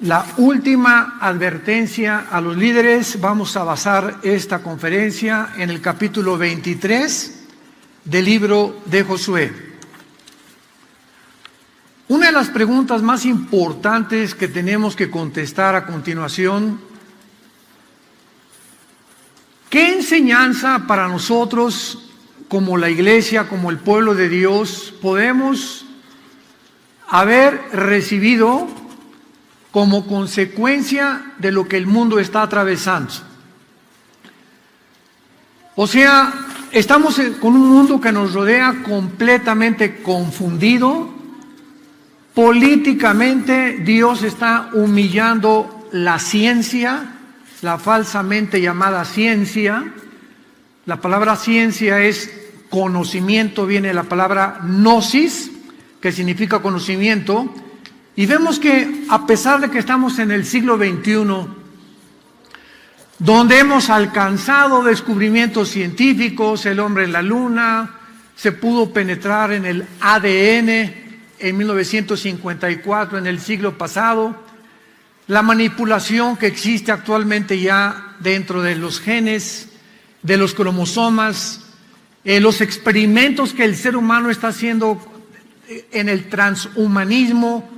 La última advertencia a los líderes. Vamos a basar esta conferencia en el capítulo 23 del libro de Josué. Una de las preguntas más importantes que tenemos que contestar a continuación: ¿qué enseñanza para nosotros como la iglesia, como el pueblo de Dios, podemos haber recibido como consecuencia de lo que el mundo está atravesando? O sea, estamos con un mundo que nos rodea completamente confundido. Políticamente, Dios está humillando la ciencia, la falsamente llamada ciencia. La palabra ciencia es conocimiento, viene de la palabra gnosis, que significa conocimiento. Y vemos que a pesar de que estamos en el siglo XXI, donde hemos alcanzado descubrimientos científicos, el hombre en la luna, se pudo penetrar en el ADN en 1954, en el siglo pasado, la manipulación que existe actualmente ya dentro de los genes, de los cromosomas, los experimentos que el ser humano está haciendo en el transhumanismo.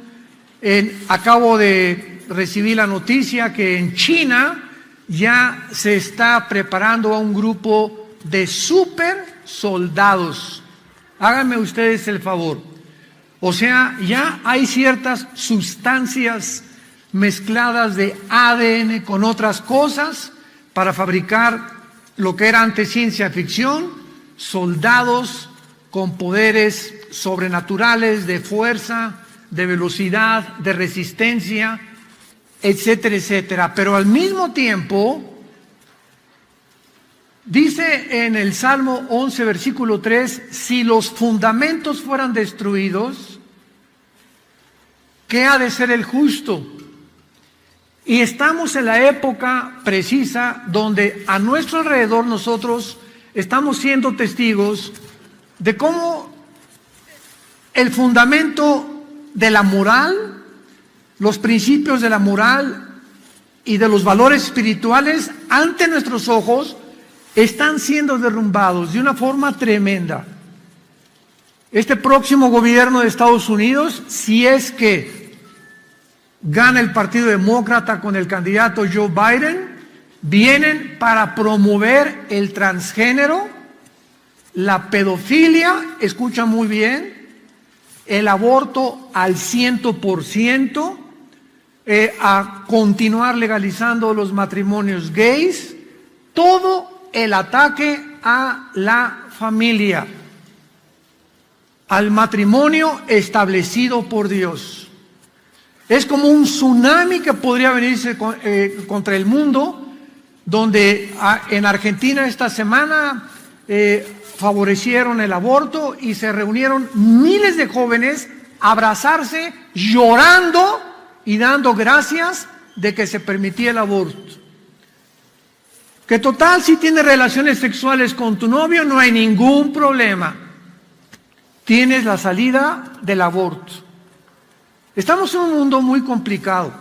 Acabo de recibir la noticia que en China ya se está preparando a un grupo de super soldados. Háganme ustedes el favor. O sea, ya hay ciertas sustancias mezcladas de ADN con otras cosas para fabricar lo que era antes ciencia ficción, soldados con poderes sobrenaturales de fuerza, de velocidad, de resistencia, etcétera, etcétera. Pero al mismo tiempo, dice en el Salmo 11, versículo 3, si los fundamentos fueran destruidos, ¿qué ha de ser el justo? Y estamos en la época precisa donde a nuestro alrededor nosotros estamos siendo testigos de cómo el fundamento de la moral, los principios de la moral y de los valores espirituales ante nuestros ojos están siendo derrumbados de una forma tremenda. Este próximo gobierno de Estados Unidos, si es que gana el Partido Demócrata con el candidato Joe Biden, vienen para promover el transgénero, la pedofilia, escucha muy bien, el aborto al 100%, a continuar legalizando los matrimonios gays, todo el ataque a la familia, al matrimonio establecido por Dios. Es como un tsunami que podría venirse contra el mundo, donde en Argentina esta semana favorecieron el aborto y se reunieron miles de jóvenes a abrazarse, llorando y dando gracias de que se permitía el aborto. Que total, si tienes relaciones sexuales con tu novio, no hay ningún problema. Tienes la salida del aborto. Estamos en un mundo muy complicado,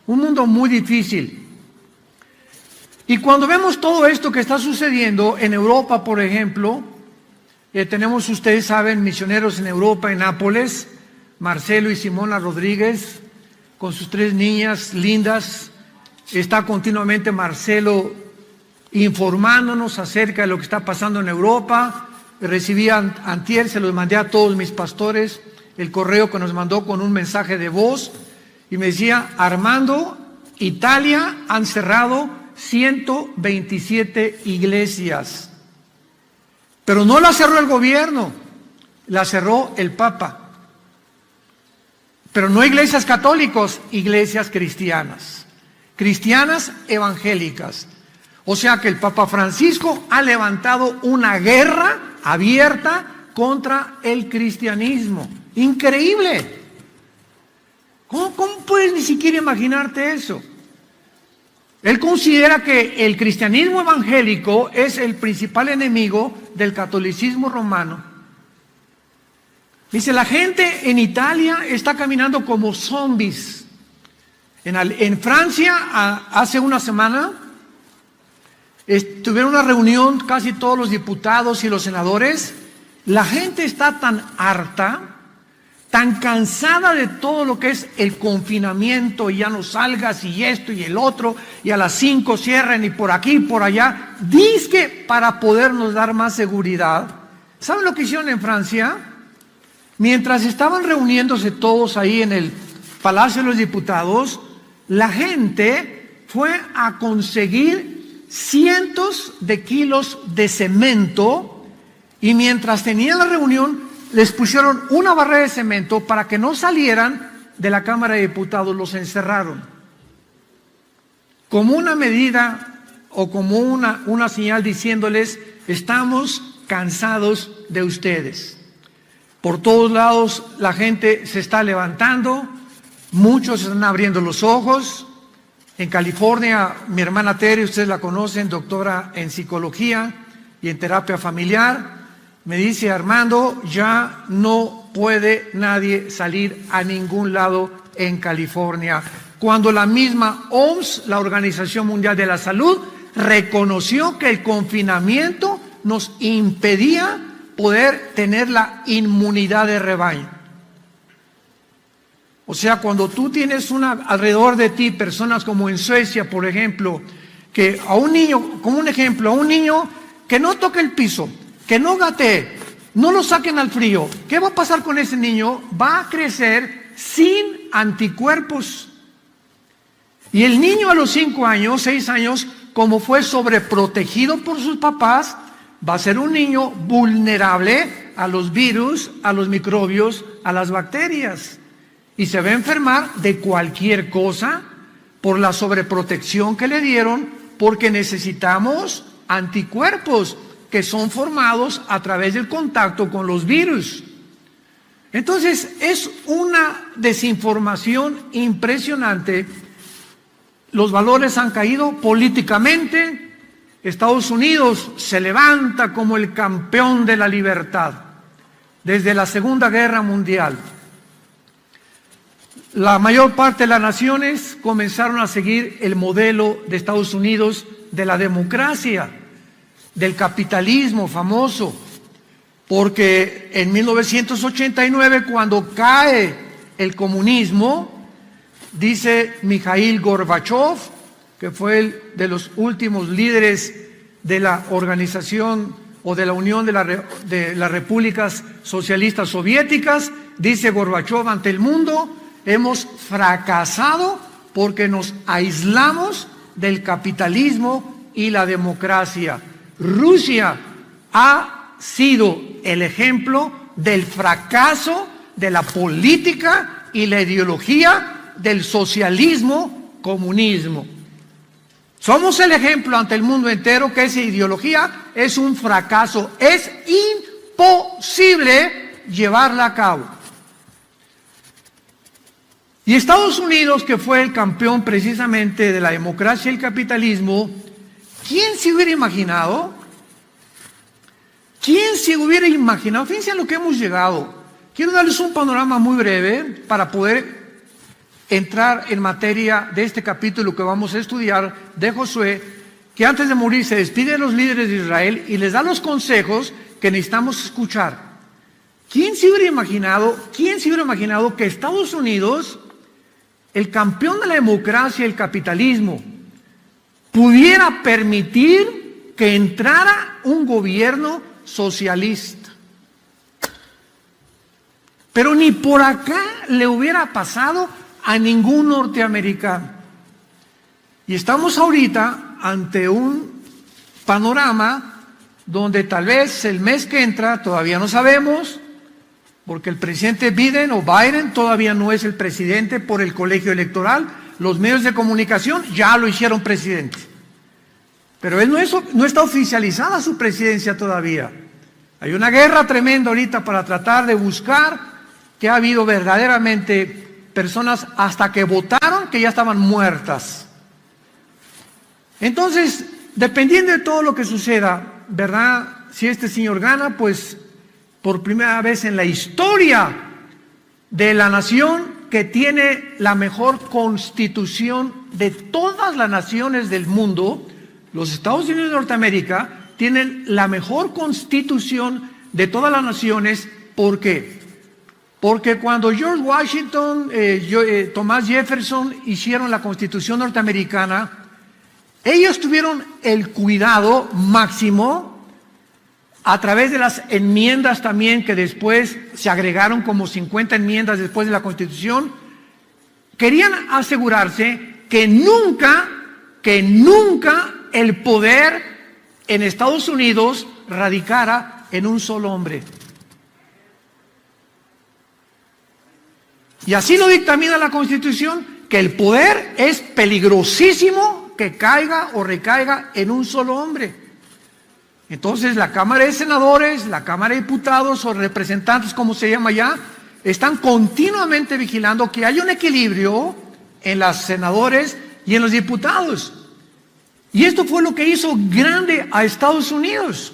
un mundo muy difícil. Y cuando vemos todo esto que está sucediendo en Europa, por ejemplo, tenemos, ustedes saben, misioneros en Europa, en Nápoles, Marcelo y Simona Rodríguez, con sus 3 niñas lindas. Está continuamente Marcelo informándonos acerca de lo que está pasando en Europa. Recibí antier, se los mandé a todos mis pastores, el correo que nos mandó con un mensaje de voz, y me decía: Armando, Italia han cerrado 127 iglesias, pero no la cerró el gobierno, la cerró el Papa. Pero no iglesias católicas, iglesias cristianas, cristianas evangélicas. O sea que el Papa Francisco ha levantado una guerra abierta contra el cristianismo. Increíble. ¿Cómo puedes ni siquiera imaginarte eso? Él considera que el cristianismo evangélico es el principal enemigo del catolicismo romano. Dice, la gente en Italia está caminando como zombies. En Francia, hace una semana, tuvieron una reunión casi todos los diputados y los senadores. La gente está tan harta, tan cansada de todo lo que es el confinamiento, y ya no salgas, y esto y el otro, y a las 5 cierren, y por aquí y por allá, dizque para podernos dar más seguridad. ¿Saben lo que hicieron en Francia? Mientras estaban reuniéndose todos ahí en el Palacio de los Diputados, la gente fue a conseguir cientos de kilos de cemento, y mientras tenían la reunión les pusieron una barrera de cemento para que no salieran de la Cámara de Diputados, los encerraron. Como una medida o como una señal diciéndoles: estamos cansados de ustedes. Por todos lados la gente se está levantando, muchos están abriendo los ojos. En California, mi hermana Tere, ustedes la conocen, doctora en psicología y en terapia familiar, me dice: Armando, ya no puede nadie salir a ningún lado en California. Cuando la misma OMS, la Organización Mundial de la Salud, reconoció que el confinamiento nos impedía poder tener la inmunidad de rebaño. O sea, cuando tú tienes alrededor de ti personas como en Suecia, por ejemplo, que a un niño, como un ejemplo, a un niño que no toque el piso, que no gatee, no lo saquen al frío, ¿qué va a pasar con ese niño? Va a crecer sin anticuerpos. Y el niño a los 5 años, 6 años, como fue sobreprotegido por sus papás, va a ser un niño vulnerable a los virus, a los microbios, a las bacterias. Y se va a enfermar de cualquier cosa por la sobreprotección que le dieron, porque necesitamos anticuerpos que son formados a través del contacto con los virus. Entonces, es una desinformación impresionante. Los valores han caído políticamente. Estados Unidos se levanta como el campeón de la libertad desde la Segunda Guerra Mundial. La mayor parte de las naciones comenzaron a seguir el modelo de Estados Unidos de la democracia, del capitalismo famoso, porque en 1989, cuando cae el comunismo, dice Mikhail Gorbachev, que fue de los últimos líderes de la organización o de la Unión de las Repúblicas Socialistas Soviéticas, dice Gorbachev ante el mundo: hemos fracasado porque nos aislamos del capitalismo y la democracia. Rusia ha sido el ejemplo del fracaso de la política y la ideología del socialismo-comunismo. Somos el ejemplo ante el mundo entero que esa ideología es un fracaso. Es imposible llevarla a cabo. Y Estados Unidos, que fue el campeón precisamente de la democracia y el capitalismo, ¿quién se hubiera imaginado? ¿Quién se hubiera imaginado? Fíjense a lo que hemos llegado. Quiero darles un panorama muy breve para poder entrar en materia de este capítulo que vamos a estudiar de Josué, que antes de morir se despide de los líderes de Israel y les da los consejos que necesitamos escuchar. ¿Quién se hubiera imaginado que Estados Unidos, el campeón de la democracia y el capitalismo, pudiera permitir que entrara un gobierno socialista? Pero ni por acá le hubiera pasado a ningún norteamericano. Y estamos ahorita ante un panorama donde tal vez el mes que entra, todavía no sabemos, porque el presidente Biden todavía no es el presidente por el colegio electoral. Los medios de comunicación ya lo hicieron presidente, pero él no está oficializada su presidencia todavía. Hay una guerra tremenda ahorita para tratar de buscar que ha habido verdaderamente personas hasta que votaron que ya estaban muertas. Entonces, dependiendo de todo lo que suceda, ¿verdad? Si este señor gana, pues por primera vez en la historia de la nación que tiene la mejor constitución de todas las naciones del mundo. Los Estados Unidos de Norteamérica tienen la mejor constitución de todas las naciones. ¿Por qué? Porque cuando George Washington, Thomas Jefferson hicieron la Constitución norteamericana, ellos tuvieron el cuidado máximo, a través de las enmiendas también, que después se agregaron como 50 enmiendas después de la Constitución, querían asegurarse que nunca el poder en Estados Unidos radicara en un solo hombre. Y así lo dictamina la Constitución, que el poder es peligrosísimo que caiga o recaiga en un solo hombre. Entonces la Cámara de Senadores, la Cámara de Diputados o representantes, como se llama ya, están continuamente vigilando que haya un equilibrio en los senadores y en los diputados. Y esto fue lo que hizo grande a Estados Unidos,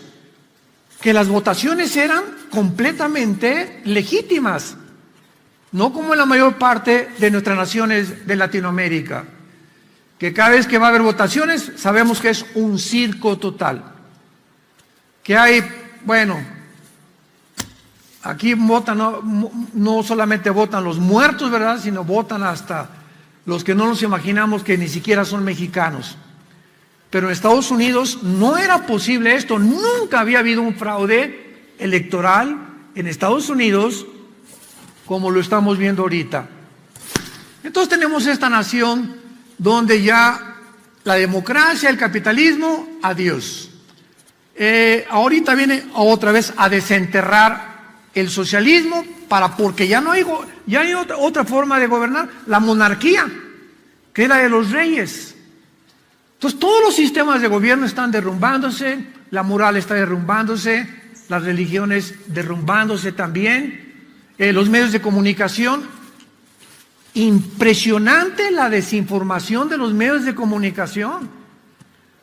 que las votaciones eran completamente legítimas, no como en la mayor parte de nuestras naciones de Latinoamérica, que cada vez que va a haber votaciones sabemos que es un circo total. Que hay, bueno, aquí votan, no solamente votan los muertos, ¿verdad?, sino votan hasta los que no nos imaginamos que ni siquiera son mexicanos. Pero en Estados Unidos no era posible esto, nunca había habido un fraude electoral en Estados Unidos como lo estamos viendo ahorita. Entonces tenemos esta nación donde ya la democracia, el capitalismo, adiós. Ahorita viene otra vez a desenterrar el socialismo, porque ya no hay otra forma de gobernar, la monarquía, que era de los reyes. Entonces todos los sistemas de gobierno están derrumbándose, la moral está derrumbándose, las religiones derrumbándose también, los medios de comunicación. Impresionante la desinformación de los medios de comunicación.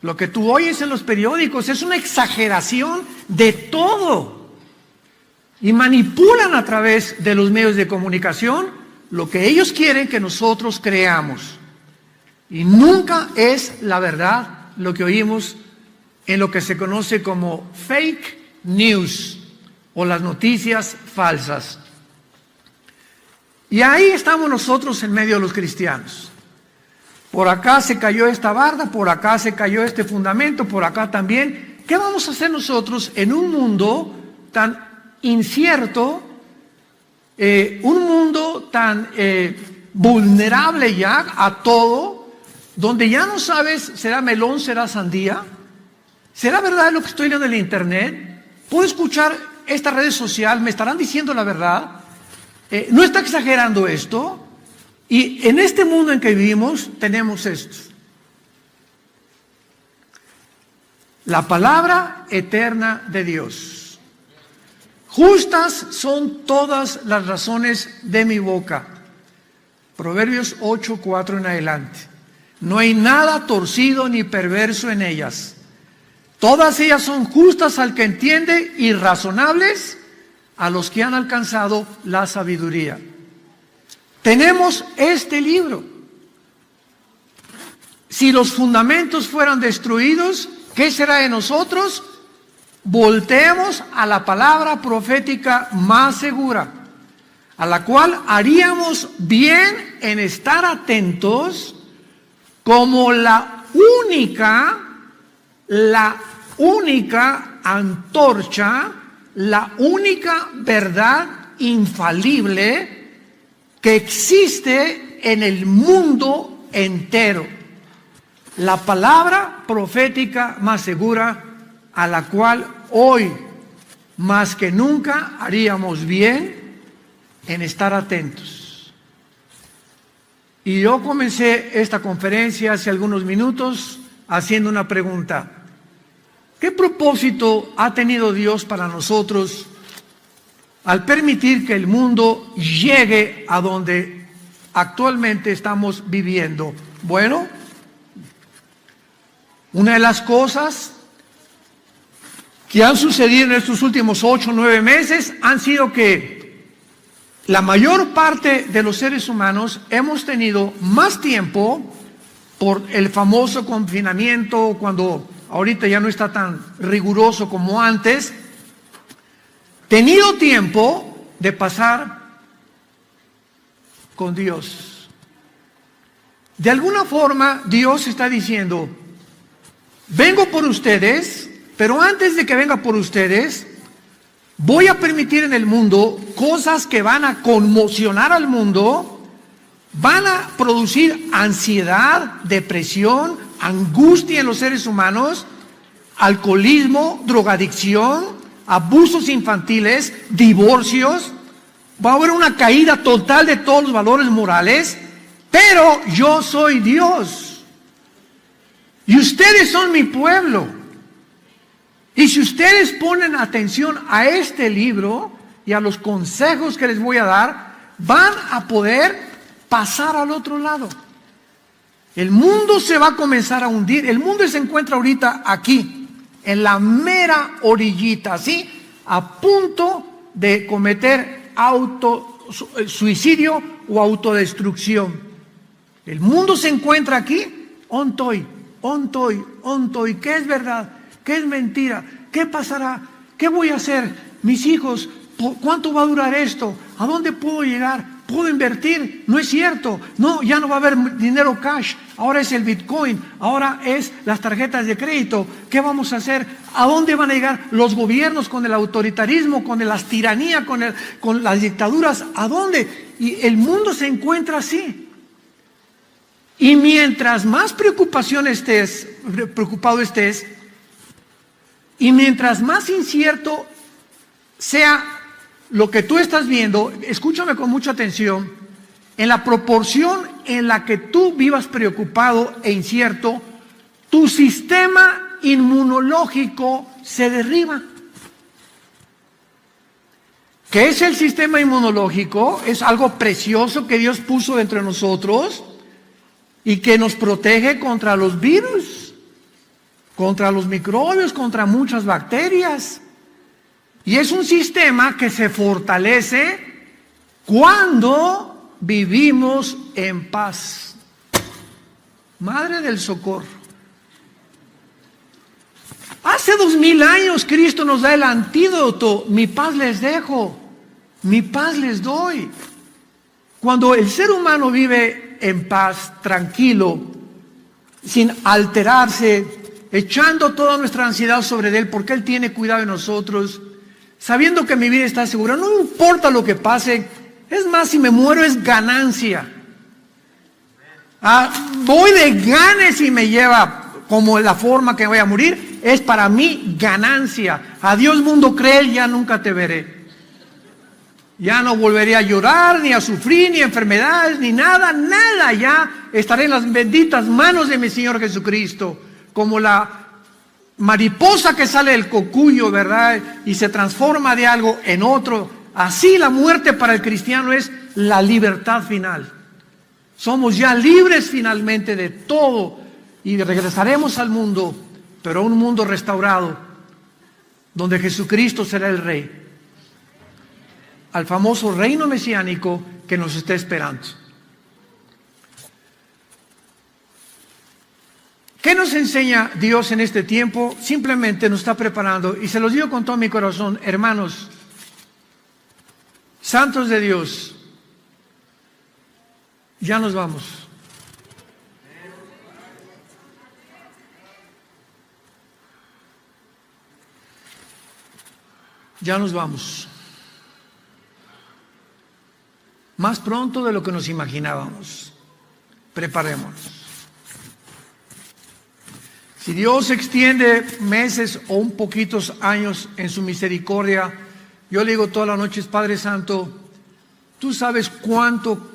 Lo que tú oyes en los periódicos es una exageración de todo. Y manipulan a través de los medios de comunicación lo que ellos quieren que nosotros creamos. Y nunca es la verdad lo que oímos en lo que se conoce como fake news o las noticias falsas. Y ahí estamos nosotros en medio de los cristianos. Por acá se cayó esta barda, por acá se cayó este fundamento, por acá también. ¿Qué vamos a hacer nosotros en un mundo tan incierto, un mundo tan vulnerable ya a todo, donde ya no sabes, será melón, será sandía? ¿Será verdad lo que estoy leyendo en el internet? ¿Puedo escuchar esta red social? ¿Me estarán diciendo la verdad? ¿No está exagerando esto? Y en este mundo en que vivimos tenemos esto. La palabra eterna de Dios. Justas son todas las razones de mi boca. Proverbios 8:4 en adelante. No hay nada torcido ni perverso en ellas. Todas ellas son justas al que entiende y razonables a los que han alcanzado la sabiduría. Tenemos este libro. Si los fundamentos fueran destruidos, ¿qué será de nosotros? Volteemos a la palabra profética más segura, a la cual haríamos bien en estar atentos como la única antorcha, la única verdad infalible que existe en el mundo entero. La palabra profética más segura, a la cual hoy más que nunca haríamos bien en estar atentos. Y yo comencé esta conferencia hace algunos minutos haciendo una pregunta. ¿Qué propósito ha tenido Dios para nosotros al permitir que el mundo llegue a donde actualmente estamos viviendo? Bueno, una de las cosas que han sucedido en estos últimos 8 o 9 meses han sido que la mayor parte de los seres humanos hemos tenido más tiempo por el famoso confinamiento, cuando ahorita ya no está tan riguroso como antes, tenido tiempo de pasar con Dios. De alguna forma Dios está diciendo, vengo por ustedes, pero antes de que venga por ustedes, voy a permitir en el mundo cosas que van a conmocionar al mundo, van a producir ansiedad, depresión, angustia en los seres humanos, alcoholismo, drogadicción, abusos infantiles, divorcios. Va a haber una caída total de todos los valores morales, pero yo soy Dios. Y ustedes son mi pueblo. Y si ustedes ponen atención a este libro y a los consejos que les voy a dar, van a poder pasar al otro lado. El mundo se va a comenzar a hundir. El mundo se encuentra ahorita aquí, en la mera orillita, ¿sí? A punto de cometer suicidio o autodestrucción. El mundo se encuentra aquí, ontoy. ¿Qué es verdad? ¿Qué es mentira? ¿Qué pasará? ¿Qué voy a hacer? Mis hijos, ¿cuánto va a durar esto? ¿A dónde puedo llegar? ¿Puedo invertir? No es cierto. No, ya no va a haber dinero cash. Ahora es el Bitcoin. Ahora es las tarjetas de crédito. ¿Qué vamos a hacer? ¿A dónde van a llegar los gobiernos con el autoritarismo, con las tiranías, con las dictaduras? ¿A dónde? Y el mundo se encuentra así. Y mientras más preocupado estés, y mientras más incierto sea lo que tú estás viendo, escúchame con mucha atención, en la proporción en la que tú vivas preocupado e incierto, tu sistema inmunológico se derriba. ¿Qué es el sistema inmunológico? Es algo precioso que Dios puso dentro de nosotros y que nos protege contra los virus, contra los microbios, contra muchas bacterias. Y es un sistema que se fortalece cuando vivimos en paz. Madre del socorro. Hace 2000 años Cristo nos da el antídoto. Mi paz les dejo, mi paz les doy. Cuando el ser humano vive en paz, tranquilo, sin alterarse, echando toda nuestra ansiedad sobre Él, porque Él tiene cuidado de nosotros, sabiendo que mi vida está segura, no importa lo que pase, es más, si me muero es ganancia. Voy de gane si me lleva como la forma que voy a morir, es para mí ganancia. Adiós mundo cruel, ya nunca te veré. Ya no volveré a llorar, ni a sufrir, ni enfermedades, ni nada, ya estaré en las benditas manos de mi Señor Jesucristo, como la mariposa que sale del cocuyo, ¿verdad? Y se transforma de algo en otro. Así la muerte para el cristiano es la libertad final. Somos ya libres finalmente de todo y regresaremos al mundo, pero a un mundo restaurado, donde Jesucristo será el Rey, al famoso reino mesiánico que nos está esperando. ¿Qué nos enseña Dios en este tiempo? Simplemente nos está preparando, y se los digo con todo mi corazón, hermanos, santos de Dios, ya nos vamos. Ya nos vamos. Más pronto de lo que nos imaginábamos. Preparémonos. Si Dios extiende meses o un poquitos años en su misericordia, yo le digo todas las noches, Padre Santo, tú sabes cuánto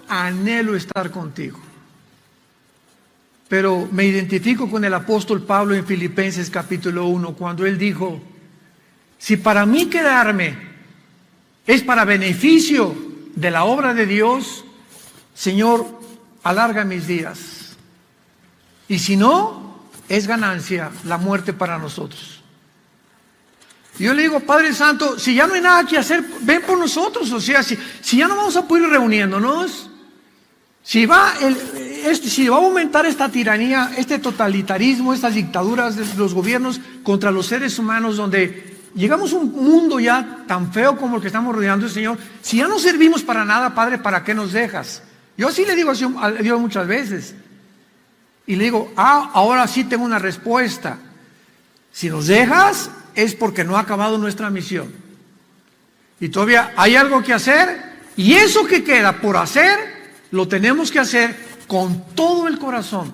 anhelo estar contigo. Pero me identifico con el apóstol Pablo en Filipenses capítulo 1, cuando él dijo, si para mí quedarme es para beneficio de la obra de Dios, Señor, alarga mis días. Y si no, es ganancia la muerte para nosotros. Y yo le digo, Padre Santo, si ya no hay nada que hacer, ven por nosotros. O sea, si ya no vamos a poder ir reuniéndonos, si va a aumentar esta tiranía, este totalitarismo, estas dictaduras de los gobiernos contra los seres humanos, donde llegamos a un mundo ya tan feo como el que estamos rodeando, Señor, si ya no servimos para nada, Padre, ¿para qué nos dejas? Yo sí le digo a Dios muchas veces. Y le digo, ahora sí tengo una respuesta. Si nos dejas, es porque no ha acabado nuestra misión. Y todavía hay algo que hacer, y eso que queda por hacer, lo tenemos que hacer con todo el corazón,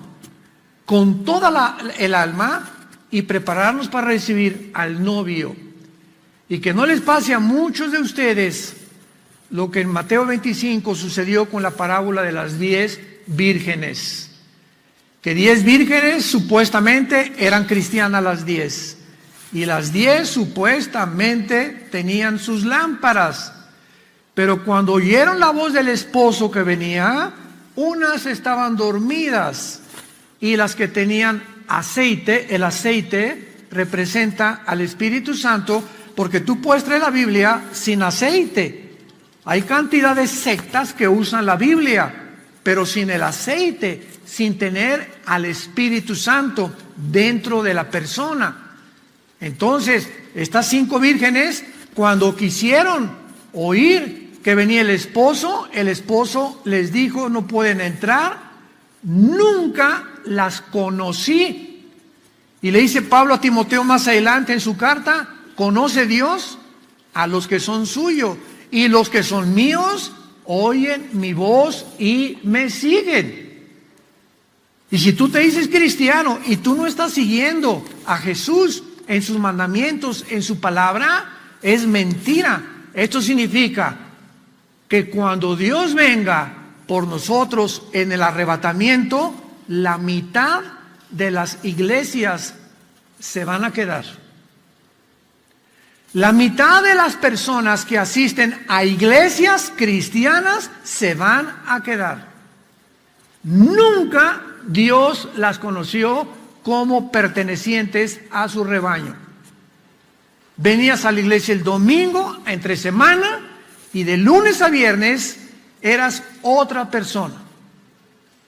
con toda el alma, y prepararnos para recibir al novio. Y que no les pase a muchos de ustedes lo que en Mateo 25 sucedió con la parábola de las 10 vírgenes. Que 10 vírgenes supuestamente eran cristianas las 10. Y las 10 supuestamente tenían sus lámparas. Pero cuando oyeron la voz del esposo que venía, unas estaban dormidas. Y las que tenían aceite, el aceite representa al Espíritu Santo, porque tú puedes traer la Biblia sin aceite. Hay cantidad de sectas que usan la Biblia, pero sin el aceite, sin tener al Espíritu Santo dentro de la persona. Entonces, estas 5 vírgenes, cuando quisieron oír que venía el esposo les dijo, no pueden entrar, nunca las conocí. Y le dice Pablo a Timoteo más adelante en su carta, conoce Dios a los que son suyos, y los que son míos oyen mi voz y me siguen. Y si tú te dices cristiano y tú no estás siguiendo a Jesús en sus mandamientos, en su palabra, es mentira. Esto significa que cuando Dios venga por nosotros en el arrebatamiento, la mitad de las iglesias se van a quedar. La mitad de las personas que asisten a iglesias cristianas se van a quedar. Nunca Dios las conoció como pertenecientes a su rebaño. Venías a la iglesia el domingo, entre semana, y de lunes a viernes eras otra persona.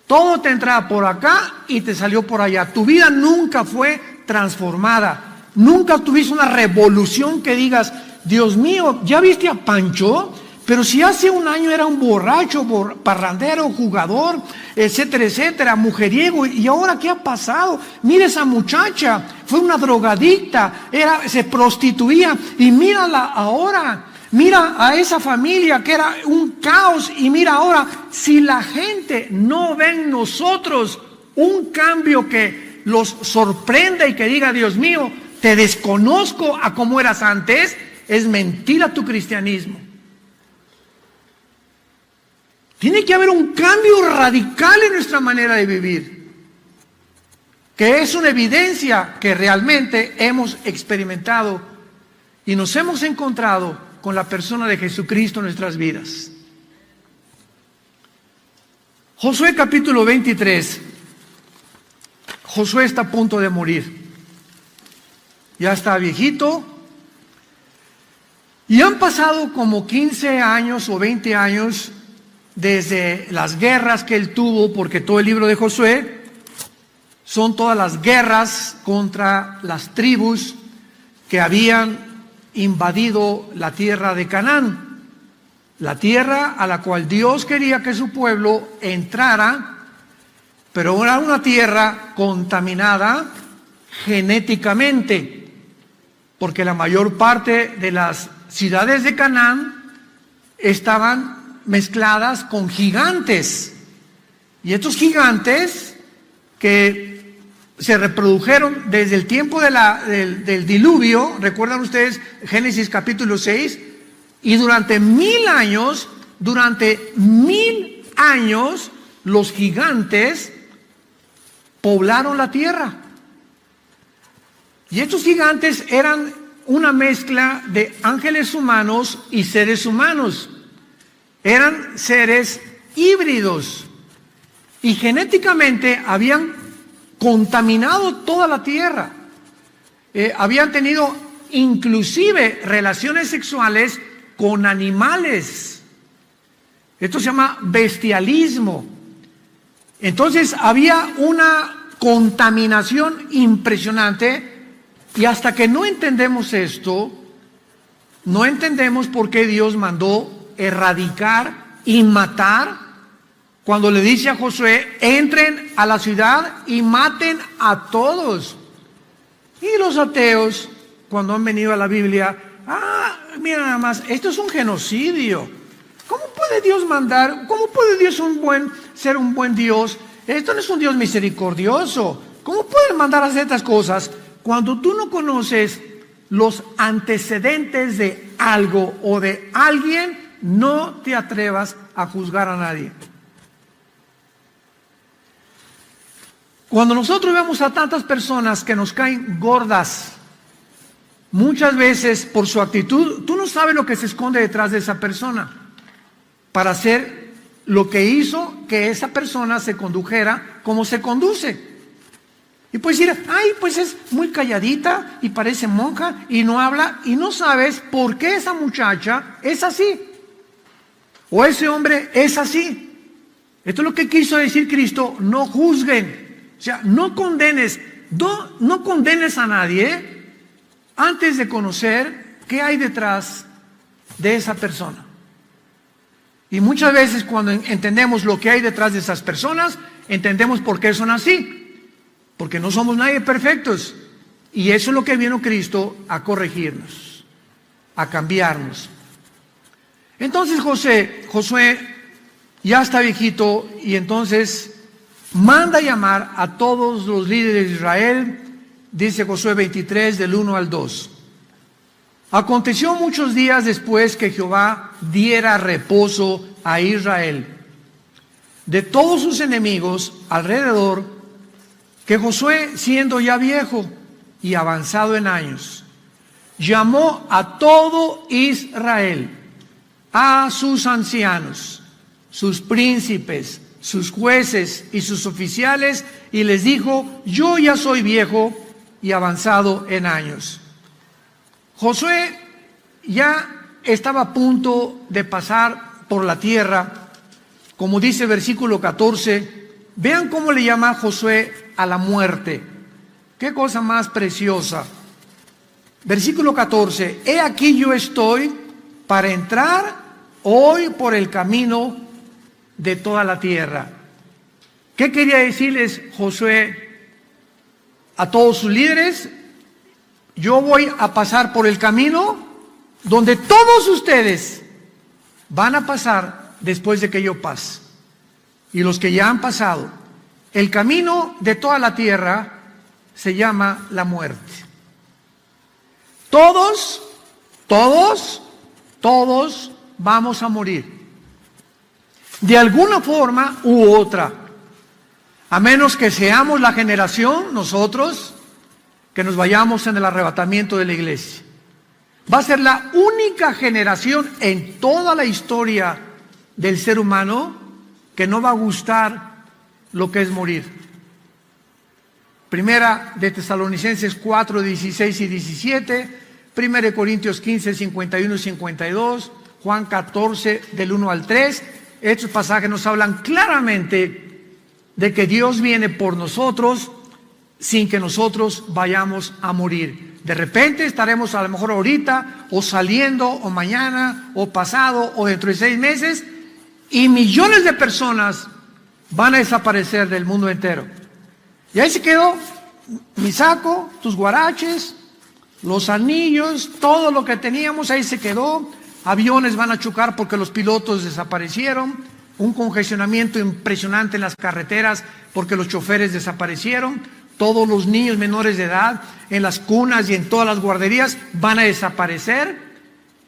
Todo te entraba por acá y te salió por allá. Tu vida nunca fue transformada. Nunca tuviste una revolución que digas, Dios mío, ¿ya viste a Pancho? Pero si hace un año era un borracho, parrandero, jugador, etcétera, etcétera, mujeriego, ¿y ahora qué ha pasado? Mira esa muchacha, fue una drogadicta, se prostituía, y mírala ahora. Mira a esa familia que era un caos, y mira ahora, si la gente no ve en nosotros un cambio que los sorprenda y que diga, Dios mío, te desconozco a cómo eras antes, es mentira tu cristianismo. Tiene que haber un cambio radical en nuestra manera de vivir, que es una evidencia que realmente hemos experimentado y nos hemos encontrado con la persona de Jesucristo en nuestras vidas. Josué capítulo 23. Josué está a punto de morir. Ya está viejito. Y han pasado como 15 años o 20 años desde las guerras que él tuvo, porque todo el libro de Josué son todas las guerras contra las tribus que habían invadido la tierra de Canaán, la tierra a la cual Dios quería que su pueblo entrara, pero era una tierra contaminada genéticamente, porque la mayor parte de las ciudades de Canaán estaban mezcladas con gigantes, y estos gigantes que se reprodujeron desde el tiempo del diluvio, recuerdan ustedes Génesis capítulo 6, y durante 1000 años los gigantes poblaron la tierra. Y estos gigantes eran una mezcla de ángeles humanos y seres humanos. Eran seres híbridos y genéticamente habían contaminado toda la tierra. Habían tenido inclusive relaciones sexuales con animales. Esto se llama bestialismo. Entonces había una contaminación impresionante, y hasta que no entendemos esto, no entendemos por qué Dios mandó erradicar y matar cuando le dice a Josué: entren a la ciudad y maten a todos. Y los ateos, cuando han venido a la Biblia, mira nada más, esto es un genocidio. ¿Cómo puede Dios mandar? ¿Cómo puede Dios ser un buen Dios? Esto no es un Dios misericordioso. ¿Cómo puede mandar a hacer estas cosas cuando tú no conoces los antecedentes de algo o de alguien? No te atrevas a juzgar a nadie. Cuando nosotros vemos a tantas personas que nos caen gordas, muchas veces por su actitud, tú no sabes lo que se esconde detrás de esa persona para hacer lo que hizo que esa persona se condujera como se conduce. Y puedes decir: ay, pues es muy calladita y parece monja y no habla, y no sabes por qué esa muchacha es así o ese hombre es así. Esto es lo que quiso decir Cristo: no juzguen. O sea, no condenes a nadie antes de conocer qué hay detrás de esa persona. Y muchas veces cuando entendemos lo que hay detrás de esas personas, entendemos por qué son así. Porque no somos nadie perfectos. Y eso es lo que vino Cristo a corregirnos, a cambiarnos. Entonces Josué ya está viejito, y entonces manda llamar a todos los líderes de Israel. Dice Josué 23, del 1 al 2. Aconteció muchos días después que Jehová diera reposo a Israel de todos sus enemigos alrededor, que Josué, siendo ya viejo y avanzado en años, llamó a todo Israel, a sus ancianos, sus príncipes, sus jueces y sus oficiales, y les dijo: yo ya soy viejo y avanzado en años. Josué ya estaba a punto de pasar por la tierra, como dice el versículo 14. Vean cómo le llama Josué a la muerte. Qué cosa más preciosa. Versículo 14: he aquí yo estoy para entrar hoy por el camino de toda la tierra. ¿Qué quería decirles Josué a todos sus líderes? Yo voy a pasar por el camino donde todos ustedes van a pasar después de que yo pase. Y los que ya han pasado, el camino de toda la tierra se llama la muerte. Todos vamos a morir, de alguna forma u otra, a menos que seamos la generación, nosotros, que nos vayamos en el arrebatamiento de la iglesia. Va a ser la única generación en toda la historia del ser humano que no va a gustar lo que es morir. Primera de Tesalonicenses 4, 16 y 17, Primera de Corintios 15, 51 y 52, Juan 14, del 1 al 3. Estos pasajes nos hablan claramente de que Dios viene por nosotros sin que nosotros vayamos a morir. De repente estaremos a lo mejor ahorita, o saliendo, o mañana, o pasado, o dentro de 6 meses, y millones de personas van a desaparecer del mundo entero. Y ahí se quedó mi saco, tus guaraches, los anillos, todo lo que teníamos, ahí se quedó. Aviones van a chocar porque los pilotos desaparecieron. Un congestionamiento impresionante en las carreteras porque los choferes desaparecieron. Todos los niños menores de edad en las cunas y en todas las guarderías van a desaparecer.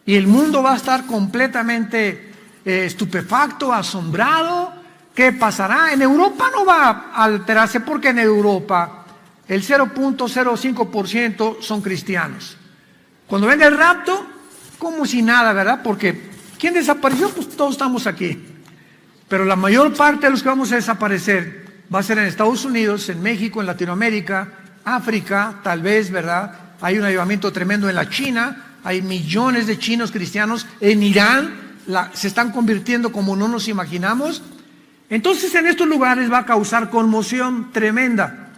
Y el mundo va a estar completamente estupefacto, asombrado. ¿Qué pasará? En Europa no va a alterarse porque en Europa el 0.05% son cristianos. Cuando venga el rapto, como si nada, ¿verdad? Porque ¿quién desapareció? Pues todos estamos aquí. Pero la mayor parte de los que vamos a desaparecer va a ser en Estados Unidos, en México, en Latinoamérica, África, tal vez, ¿verdad? hay un avivamiento tremendo en la China, hay millones de chinos cristianos, en Irán se están convirtiendo como no nos imaginamos. Entonces en estos lugares va a causar conmoción tremenda.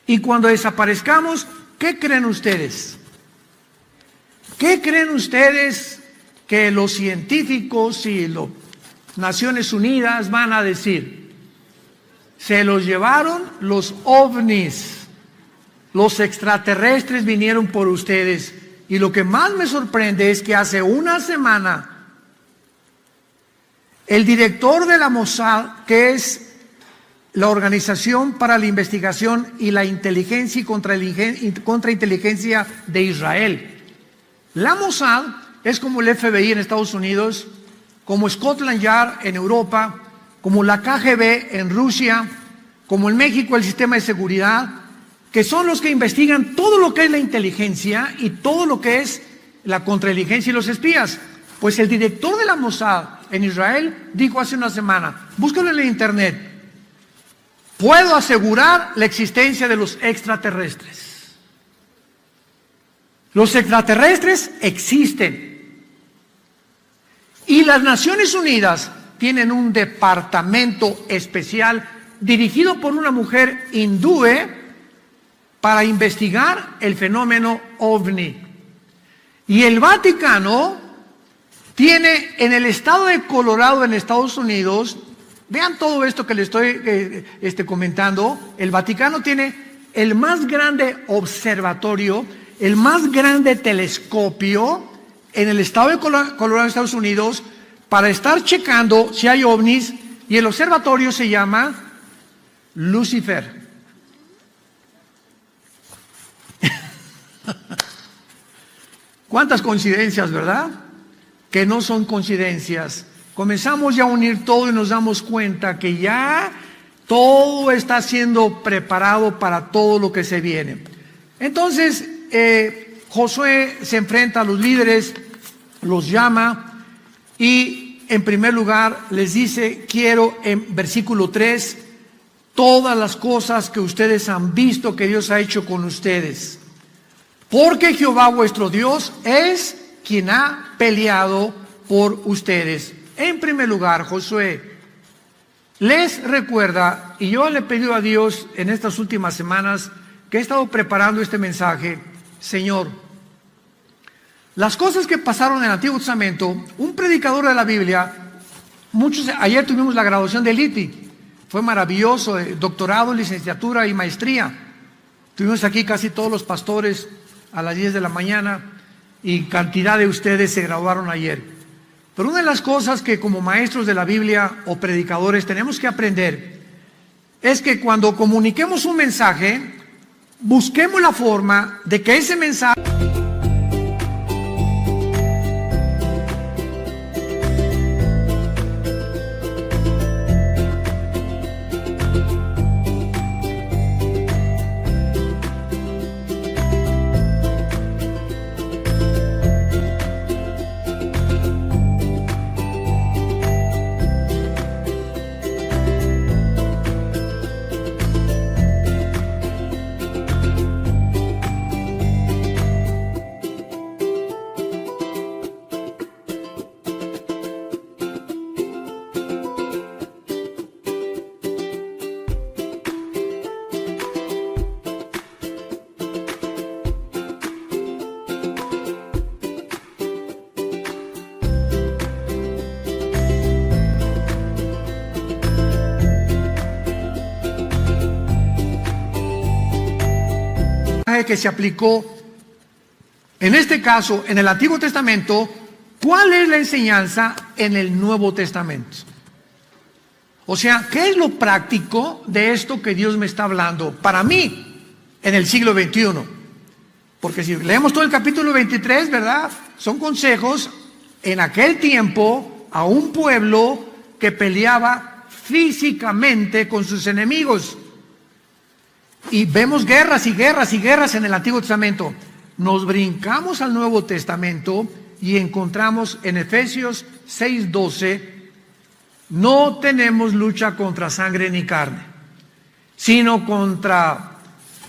Y cuando desaparezcamos, ¿qué creen ustedes? ¿Qué creen ustedes que los científicos y las Naciones Unidas van a decir? Se los llevaron los ovnis, los extraterrestres vinieron por ustedes. Y lo que más me sorprende es que hace una semana el director de la Mossad, que es la Organización para la Investigación y la Inteligencia y Contrainteligencia de Israel. La Mossad es como el FBI en Estados Unidos, como Scotland Yard en Europa, como la KGB en Rusia, como en México el sistema de seguridad, que son los que investigan todo lo que es la inteligencia y todo lo que es la contrainteligencia y los espías. Pues el director de la Mossad en Israel dijo hace una semana, búscalo en el internet, puedo asegurar la existencia de los extraterrestres. Los extraterrestres existen. Y las Naciones Unidas tienen un departamento especial dirigido por una mujer hindúe para investigar el fenómeno ovni. Y el Vaticano tiene en el estado de Colorado, en Estados Unidos, vean todo esto que les estoy comentando, el Vaticano tiene el más grande observatorio, el más grande telescopio en el estado de Colorado, Estados Unidos, para estar checando si hay ovnis, y el observatorio se llama Lucifer. ¿Cuántas coincidencias, verdad? Que no son coincidencias. Comenzamos ya a unir todo y nos damos cuenta que ya todo está siendo preparado para todo lo que se viene. Entonces, Josué se enfrenta a los líderes, los llama y en primer lugar les dice, quiero en versículo 3, todas las cosas que ustedes han visto que Dios ha hecho con ustedes. Porque Jehová vuestro Dios es quien ha peleado por ustedes. En primer lugar, Josué les recuerda, y yo le he pedido a Dios en estas últimas semanas que he estado preparando este mensaje, Señor, las cosas que pasaron en el Antiguo Testamento, un predicador de la Biblia, ayer tuvimos la graduación de Liti, fue maravilloso, doctorado, licenciatura y maestría. Tuvimos aquí casi todos los pastores a las 10 de la mañana y cantidad de ustedes se graduaron ayer. Pero una de las cosas que como maestros de la Biblia o predicadores tenemos que aprender es que cuando comuniquemos un mensaje, busquemos la forma de que ese mensaje que se aplicó, en este caso, en el Antiguo Testamento, ¿cuál es la enseñanza en el Nuevo Testamento? O sea, ¿qué es lo práctico de esto que Dios me está hablando para mí en el siglo XXI? Porque si leemos todo el capítulo 23, ¿verdad? Son consejos en aquel tiempo a un pueblo que peleaba físicamente con sus enemigos. Y vemos guerras y guerras y guerras en el Antiguo Testamento. Nos brincamos al Nuevo Testamento y encontramos en Efesios 6:12, no tenemos lucha contra sangre ni carne, sino contra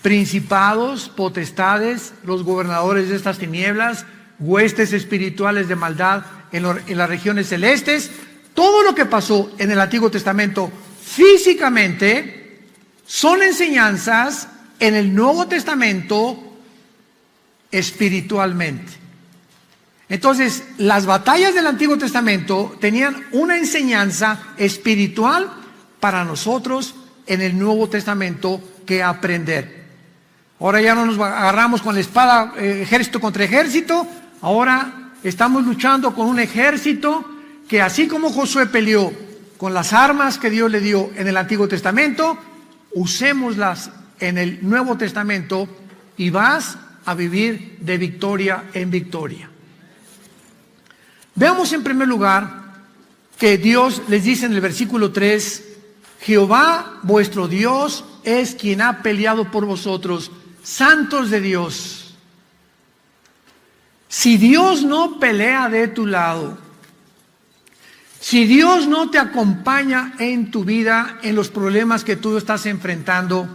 principados, potestades, los gobernadores de estas tinieblas, huestes espirituales de maldad en las regiones celestes. Todo lo que pasó en el Antiguo Testamento físicamente son enseñanzas en el Nuevo Testamento espiritualmente. Entonces, las batallas del Antiguo Testamento tenían una enseñanza espiritual para nosotros en el Nuevo Testamento que aprender. Ahora ya no nos agarramos con la espada ejército contra ejército, ahora estamos luchando con un ejército que, así como Josué peleó con las armas que Dios le dio en el Antiguo Testamento, usémoslas en el Nuevo Testamento y vas a vivir de victoria en victoria. Veamos en primer lugar que Dios les dice en el versículo 3, Jehová vuestro Dios es quien ha peleado por vosotros, santos de Dios. Si Dios no pelea de tu lado, si Dios no te acompaña en tu vida, en los problemas que tú estás enfrentando,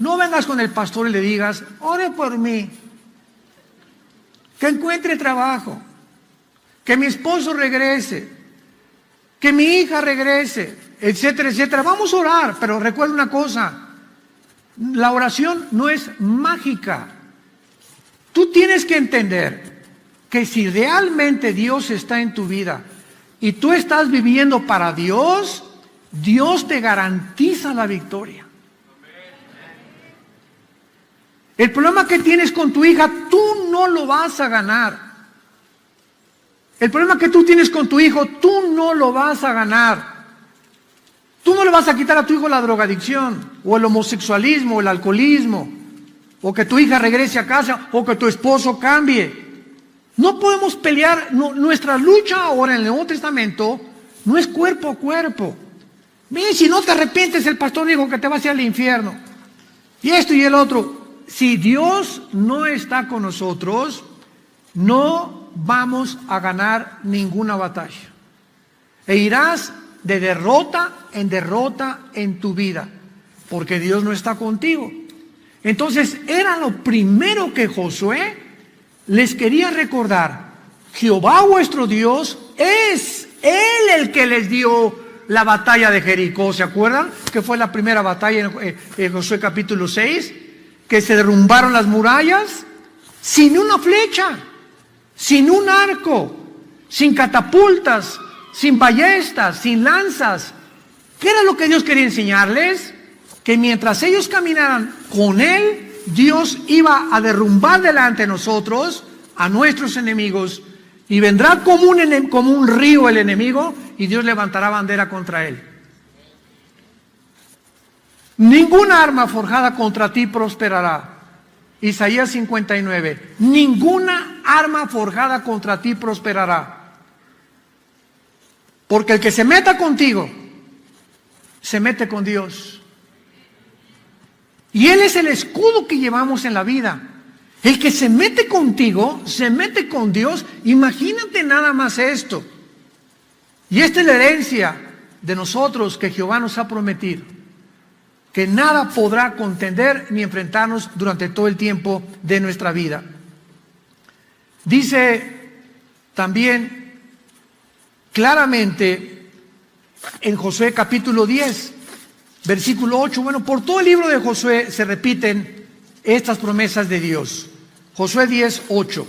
no vengas con el pastor y le digas, ore por mí, que encuentre trabajo, que mi esposo regrese, que mi hija regrese, etcétera, etcétera. Vamos a orar, pero recuerda una cosa, la oración no es mágica. Tú tienes que entender que si realmente Dios está en tu vida y tú estás viviendo para Dios, Dios te garantiza la victoria. El problema que tienes con tu hija, tú no lo vas a ganar. El problema que tú tienes con tu hijo, tú no lo vas a ganar. Tú no le vas a quitar a tu hijo la drogadicción, o el homosexualismo, o el alcoholismo, o que tu hija regrese a casa, o que tu esposo cambie. No podemos pelear, nuestra lucha ahora en el Nuevo Testamento no es cuerpo a cuerpo. Mira, si no te arrepientes, el pastor dijo que te vas a ir al infierno. Y esto y el otro. Si Dios no está con nosotros, no vamos a ganar ninguna batalla. E irás de derrota en tu vida, porque Dios no está contigo. Entonces era lo primero que Josué les quería recordar. Jehová vuestro Dios es Él el que les dio la batalla de Jericó. ¿Se acuerdan? Que fue la primera batalla en Josué capítulo 6, que se derrumbaron las murallas sin una flecha, sin un arco, sin catapultas, sin ballestas, sin lanzas. ¿Qué era lo que Dios quería enseñarles? Que mientras ellos caminaran con Él, Dios iba a derrumbar delante de nosotros a nuestros enemigos, y vendrá como un río el enemigo, y Dios levantará bandera contra él. Ninguna arma forjada contra ti prosperará. Isaías 59. Ninguna arma forjada contra ti prosperará. Porque el que se meta contigo, se mete con Dios. Y Él es el escudo que llevamos en la vida. El que se mete contigo, se mete con Dios. Imagínate nada más esto. Y esta es la herencia de nosotros que Jehová nos ha prometido. Que nada podrá contender ni enfrentarnos durante todo el tiempo de nuestra vida. Dice también claramente en Josué capítulo 10, versículo 8. Bueno, por todo el libro de Josué se repiten estas promesas de Dios. Josué 10, 8.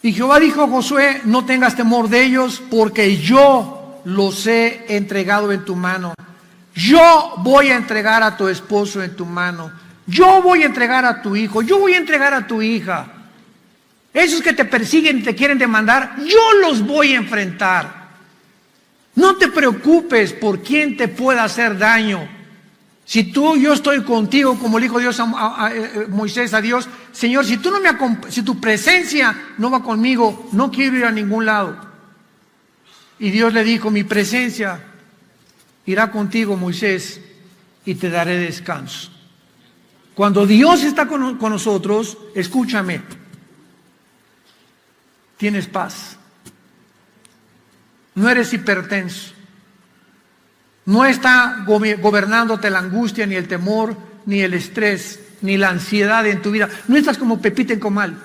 Y Jehová dijo a Josué: no tengas temor de ellos, porque yo los he entregado en tu mano. Yo voy a entregar a tu esposo en tu mano. Yo voy a entregar a tu hijo. Yo voy a entregar a tu hija. Esos que te persiguen y te quieren demandar, yo los voy a enfrentar. No te preocupes por quién te pueda hacer daño. Si yo estoy contigo, como le dijo Dios a Moisés a Dios: Señor, si tu presencia no va conmigo, no quiero ir a ningún lado. Y Dios le dijo: mi presencia irá contigo, Moisés, y te daré descanso. Cuando Dios está con nosotros, escúchame, tienes paz. No eres hipertenso. No está gobernándote la angustia ni el temor ni el estrés, ni la ansiedad en tu vida. No estás como Pepita en comal.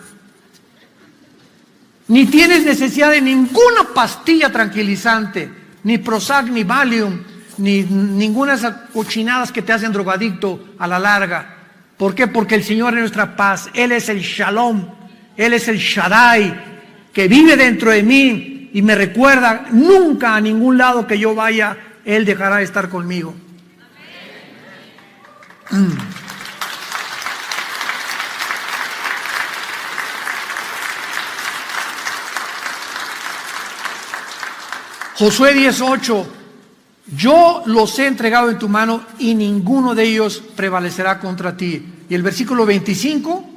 Ni tienes necesidad de ninguna pastilla tranquilizante, ni Prozac, ni Valium, ni ninguna de esas cochinadas que te hacen drogadicto a la larga. ¿Por qué? Porque el Señor es nuestra paz. Él es el Shalom, Él es el Shaddai, que vive dentro de mí y me recuerda nunca a ningún lado que yo vaya, Él dejará de estar conmigo. Josué 18, yo los he entregado en tu mano y ninguno de ellos prevalecerá contra ti. Y el versículo 25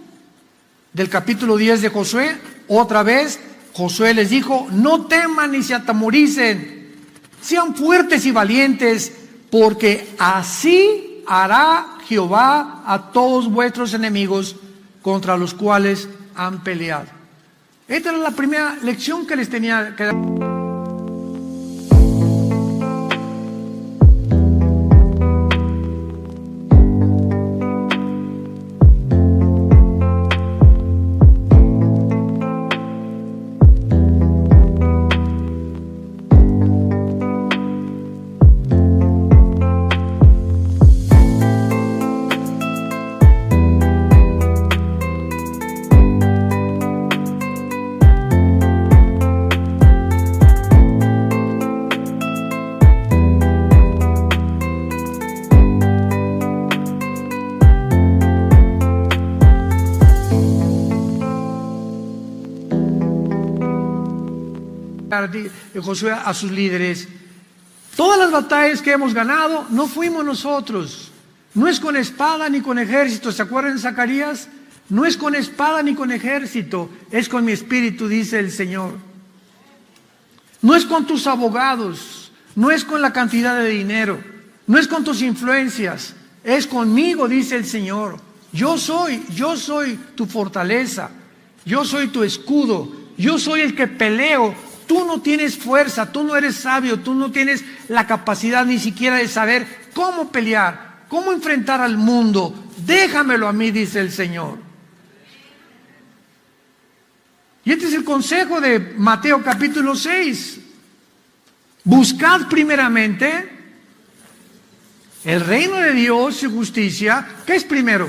del capítulo 10 de Josué, otra vez Josué les dijo, no teman ni se atemoricen, sean fuertes y valientes, porque así hará Jehová a todos vuestros enemigos contra los cuales han peleado. Esta era la primera lección que les tenía que dar. Josué a sus líderes, todas las batallas que hemos ganado no fuimos nosotros, no es con espada ni con ejército. ¿Se acuerdan de Zacarías? No es con espada ni con ejército, es con mi espíritu, dice el Señor. No es con tus abogados, no es con la cantidad de dinero, no es con tus influencias, es conmigo, dice el Señor. Yo soy tu fortaleza, yo soy tu escudo, yo soy el que peleo. Tú no tienes fuerza, tú no eres sabio, tú no tienes la capacidad ni siquiera de saber cómo pelear, cómo enfrentar al mundo. Déjamelo a mí, dice el Señor. Y este es el consejo de Mateo capítulo 6. Buscad primeramente el reino de Dios y justicia. ¿Qué es primero?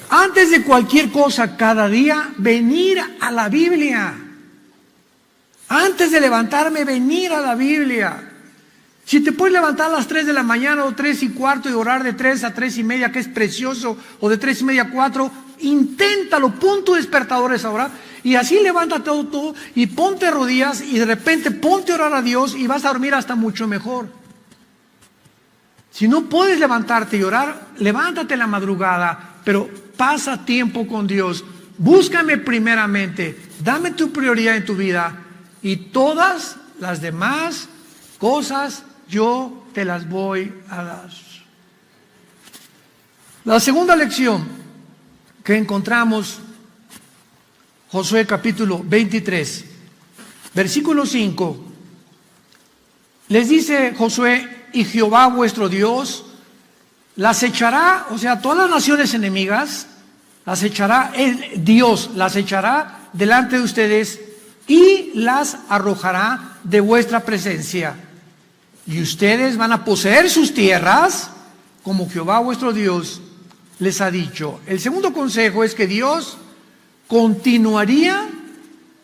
Antes de cualquier cosa, cada día, venir a la Biblia. Antes de levantarme, venir a la Biblia. Si te puedes levantar a las 3 de la mañana o 3:15 y orar de 3 a 3:30, que es precioso, o de 3:30 a 4, inténtalo, pon tu despertador a esa hora y así levántate todo y ponte de rodillas y de repente ponte a orar a Dios y vas a dormir hasta mucho mejor. Si no puedes levantarte y orar, levántate en la madrugada, pero pasa tiempo con Dios. Búscame primeramente, dame tu prioridad en tu vida. Y todas las demás cosas yo te las voy a dar. La segunda lección que encontramos, Josué capítulo 23, versículo 5, les dice Josué, y Jehová vuestro Dios las echará, o sea, todas las naciones enemigas, las echará, Dios las echará delante de ustedes y las arrojará de vuestra presencia. Y ustedes van a poseer sus tierras, como Jehová vuestro Dios les ha dicho. El segundo consejo es que Dios continuaría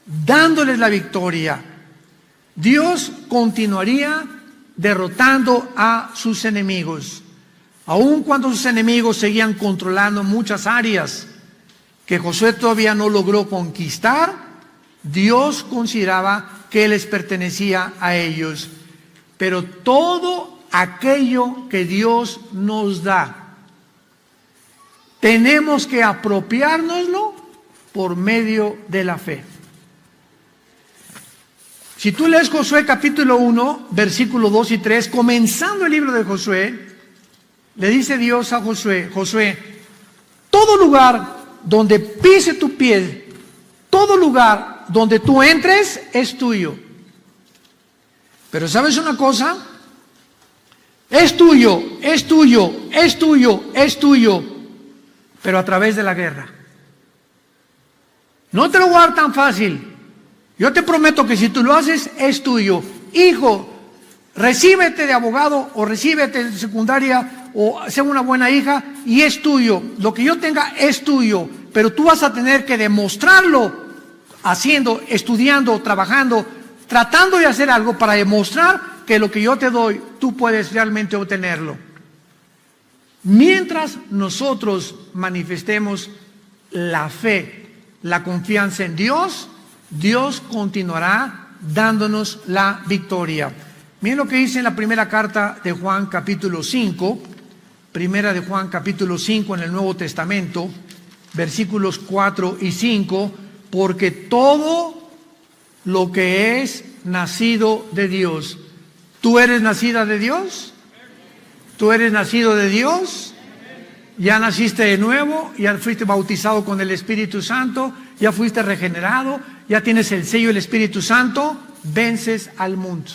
dándoles la victoria. Dios continuaría derrotando a sus enemigos. Aun cuando sus enemigos seguían controlando muchas áreas que Josué todavía no logró conquistar, Dios consideraba que les pertenecía a ellos. Pero todo aquello que Dios nos da, tenemos que apropiárnoslo por medio de la fe. Si tú lees Josué capítulo 1, versículos 2 y 3, comenzando el libro de Josué, le dice Dios a Josué, Josué, todo lugar donde pise tu pie, todo lugar donde tú entres es tuyo. Pero ¿sabes una cosa? Es tuyo, es tuyo, es tuyo, es tuyo, pero a través de la guerra. No te lo voy a dar tan fácil. Yo te prometo que si tú lo haces, es tuyo. Hijo, recíbete de abogado o recíbete de secundaria o sea una buena hija y es tuyo. Lo que yo tenga es tuyo, pero tú vas a tener que demostrarlo haciendo, estudiando, trabajando, tratando de hacer algo para demostrar que lo que yo te doy, tú puedes realmente obtenerlo. Mientras nosotros manifestemos la fe, la confianza en Dios, Dios continuará dándonos la victoria. Miren lo que dice en la primera carta de Juan capítulo 5, primera de Juan capítulo 5 en el Nuevo Testamento, versículos 4 y 5, porque todo lo que es nacido de Dios. ¿Tú eres nacida de Dios? ¿Tú eres nacido de Dios? Ya naciste de nuevo, ya fuiste bautizado con el Espíritu Santo, ya fuiste regenerado, ya tienes el sello del Espíritu Santo, vences al mundo.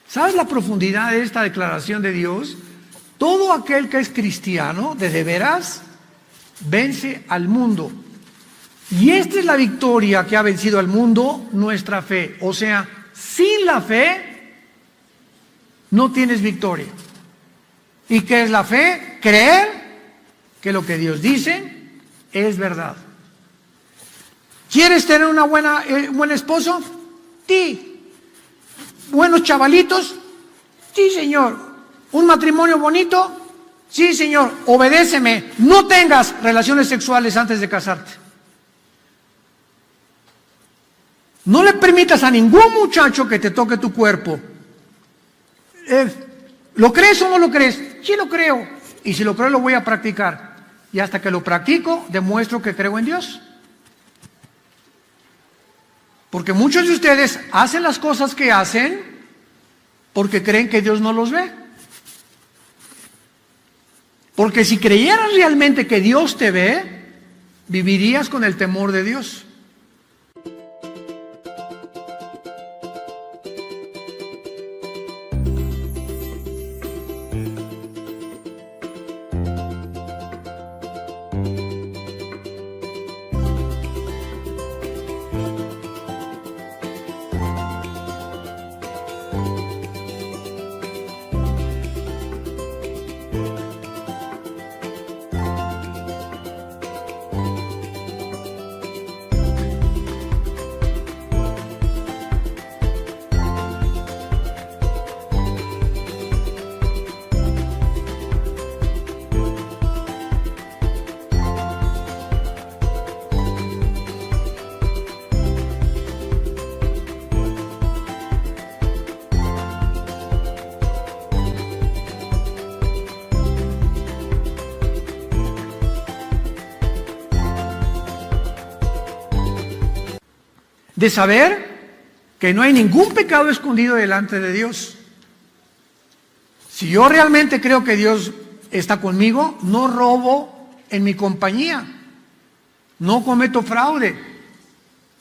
¿Sabes la profundidad de esta declaración de Dios? Todo aquel que es cristiano, de veras, vence al mundo. Y esta es la victoria que ha vencido al mundo, nuestra fe. O sea, sin la fe, no tienes victoria. ¿Y qué es la fe? Creer que lo que Dios dice es verdad. ¿Quieres tener un buen esposo? Sí. ¿Buenos chavalitos? Sí, Señor. ¿Un matrimonio bonito? Sí, Señor. Obedéceme. No tengas relaciones sexuales antes de casarte. No le permitas a ningún muchacho que te toque tu cuerpo. ¿Lo crees o no lo crees? Sí lo creo. Y si lo creo, lo voy a practicar. Y hasta que lo practico, demuestro que creo en Dios. Porque muchos de ustedes hacen las cosas que hacen porque creen que Dios no los ve. Porque si creyeras realmente que Dios te ve, vivirías con el temor de Dios. De saber que no hay ningún pecado escondido delante de Dios. Si yo realmente creo que Dios está conmigo, no robo en mi compañía, no cometo fraude,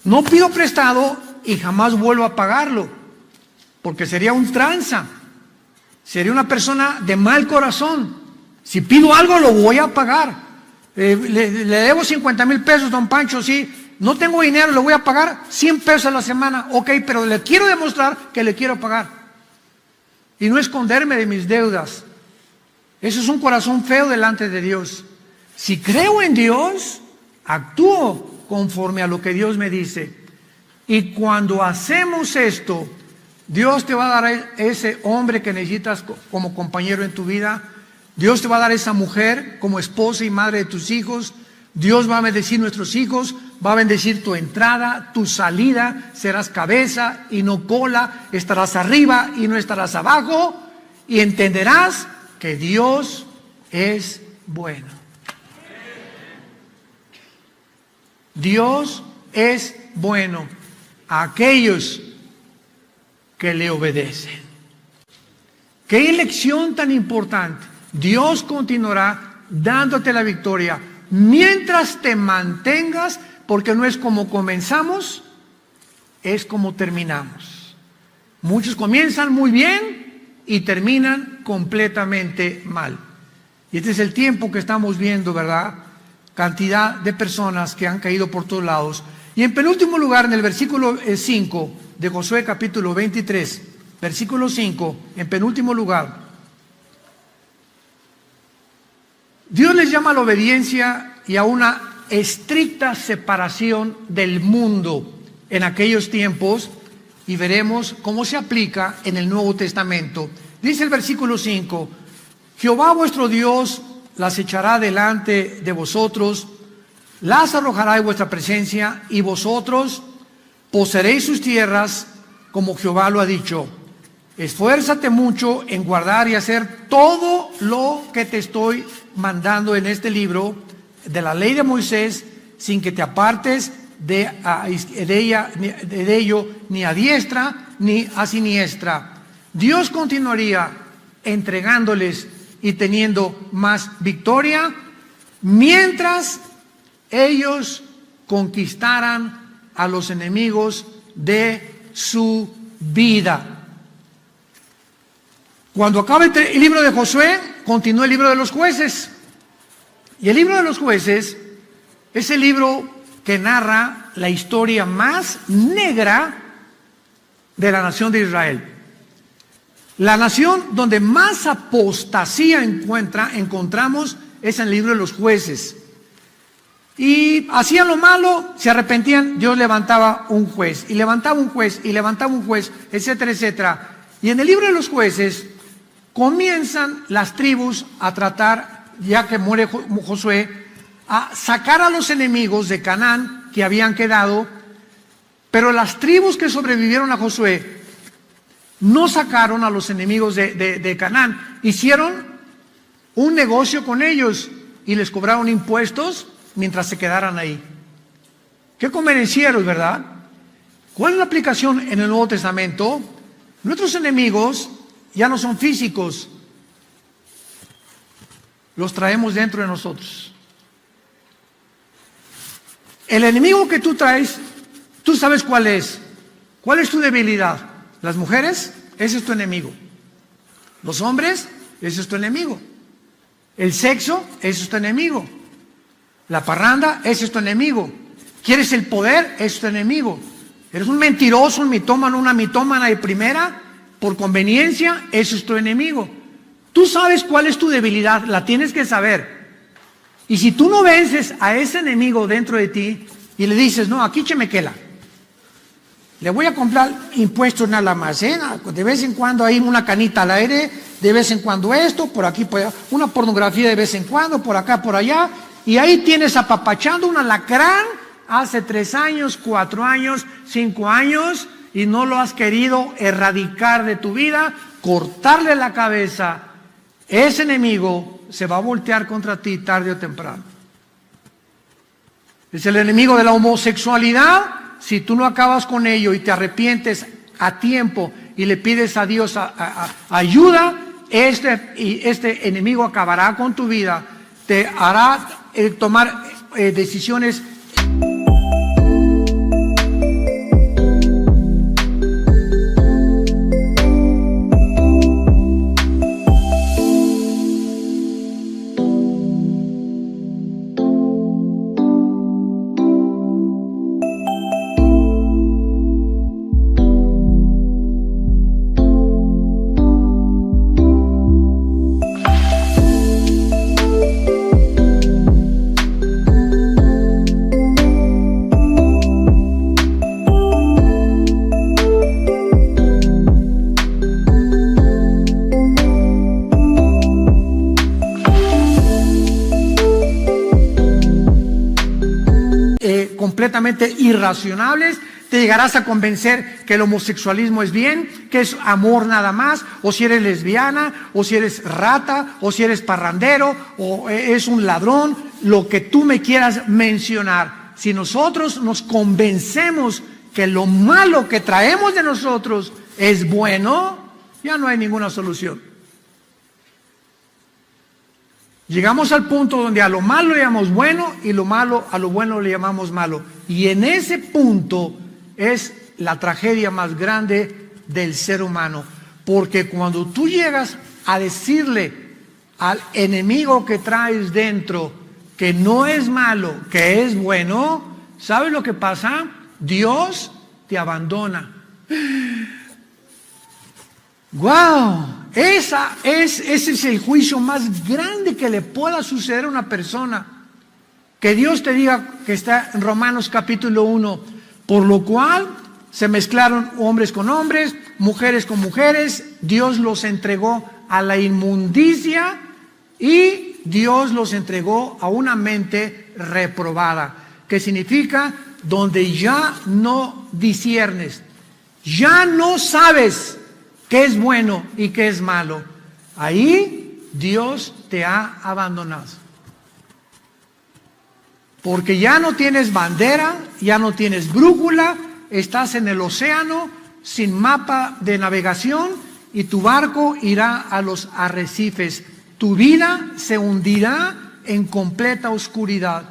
no pido prestado y jamás vuelvo a pagarlo, porque sería un tranza, sería una persona de mal corazón. Si pido algo, lo voy a pagar. Le debo 50,000 pesos, don Pancho, sí. No tengo dinero, le voy a pagar 100 pesos a la semana. Ok, pero le quiero demostrar que le quiero pagar. Y no esconderme de mis deudas. Eso es un corazón feo delante de Dios. Si creo en Dios, actúo conforme a lo que Dios me dice. Y cuando hacemos esto, Dios te va a dar ese hombre que necesitas como compañero en tu vida. Dios te va a dar esa mujer como esposa y madre de tus hijos. Dios va a bendecir nuestros hijos, va a bendecir tu entrada, tu salida, serás cabeza y no cola, estarás arriba y no estarás abajo, y entenderás que Dios es bueno. Dios es bueno a aquellos que le obedecen. Qué elección tan importante. Dios continuará dándote la victoria mientras te mantengas, porque no es como comenzamos, es como terminamos. Muchos comienzan muy bien y terminan completamente mal. Y este es el tiempo que estamos viendo, ¿verdad? Cantidad de personas que han caído por todos lados. Y en penúltimo lugar, en el versículo 5 de Josué capítulo 23, versículo 5, en penúltimo lugar, Dios les llama a la obediencia y a una estricta separación del mundo en aquellos tiempos, y veremos cómo se aplica en el Nuevo Testamento. Dice el versículo 5, Jehová vuestro Dios las echará delante de vosotros, las arrojará de vuestra presencia, y vosotros poseeréis sus tierras, como Jehová lo ha dicho. Esfuérzate mucho en guardar y hacer todo lo que te estoy mandando en este libro de la ley de Moisés, sin que te apartes de ello, ni a diestra ni a siniestra. Dios continuaría entregándoles y teniendo más victoria mientras ellos conquistaran a los enemigos de su vida. Cuando acaba el libro de Josué, continúa el libro de los jueces. Y el libro de los jueces es el libro que narra la historia más negra de la nación de Israel. La nación donde más apostasía encontramos es en el libro de los jueces. Y hacían lo malo, se arrepentían, Dios levantaba un juez, y levantaba un juez, y levantaba un juez, etcétera, etcétera. Y en el libro de los jueces comienzan las tribus a tratar, ya que muere Josué, a sacar a los enemigos de Canaán que habían quedado, pero las tribus que sobrevivieron a Josué no sacaron a los enemigos de Canaán, hicieron un negocio con ellos y les cobraron impuestos mientras se quedaran ahí. Qué convenencieros, ¿verdad? ¿Cuál es la aplicación en el Nuevo Testamento? Nuestros enemigos ya no son físicos, los traemos dentro de nosotros. El enemigo que tú traes, tú sabes cuál es. ¿Cuál es tu debilidad? Las mujeres, ese es tu enemigo. Los hombres, ese es tu enemigo. El sexo, ese es tu enemigo. La parranda, ese es tu enemigo. ¿Quieres el poder? Ese es tu enemigo. Eres un mentiroso, un mitómano, una mitómana de primera, por conveniencia, ese es tu enemigo. Tú sabes cuál es tu debilidad, la tienes que saber. Y si tú no vences a ese enemigo dentro de ti y le dices, no, aquí chemequela, le voy a comprar impuestos en el almacén, de vez en cuando hay una canita al aire, de vez en cuando esto, por aquí, por allá, una pornografía de vez en cuando, por acá, por allá, y ahí tienes apapachando un alacrán hace 3 años, 4 años, 5 años, y no lo has querido erradicar de tu vida, cortarle la cabeza. Ese enemigo se va a voltear contra ti tarde o temprano. Es el enemigo de la homosexualidad. Si tú no acabas con ello y te arrepientes a tiempo y le pides a Dios ayuda, este enemigo acabará con tu vida, te hará tomar decisiones. Completamente irracionables, te llegarás a convencer que el homosexualismo es bien, que es amor nada más, o si eres lesbiana, o si eres rata, o si eres parrandero, o es un ladrón, lo que tú me quieras mencionar. Si nosotros nos convencemos que lo malo que traemos de nosotros es bueno, ya no hay ninguna solución. Llegamos al punto donde a lo malo le llamamos bueno y a lo bueno le llamamos malo. Y en ese punto es la tragedia más grande del ser humano. Porque cuando tú llegas a decirle al enemigo que traes dentro que no es malo, que es bueno, ¿sabes lo que pasa? Dios te abandona. ¡Wow! Ese es el juicio más grande que le pueda suceder a una persona. Que Dios te diga, que está en Romanos capítulo 1, por lo cual se mezclaron hombres con hombres, mujeres con mujeres, Dios los entregó a la inmundicia y Dios los entregó a una mente reprobada, que significa donde ya no disiernes, ya no sabes qué es bueno y qué es malo. Ahí Dios te ha abandonado. Porque ya no tienes bandera, ya no tienes brújula, estás en el océano sin mapa de navegación y tu barco irá a los arrecifes. Tu vida se hundirá en completa oscuridad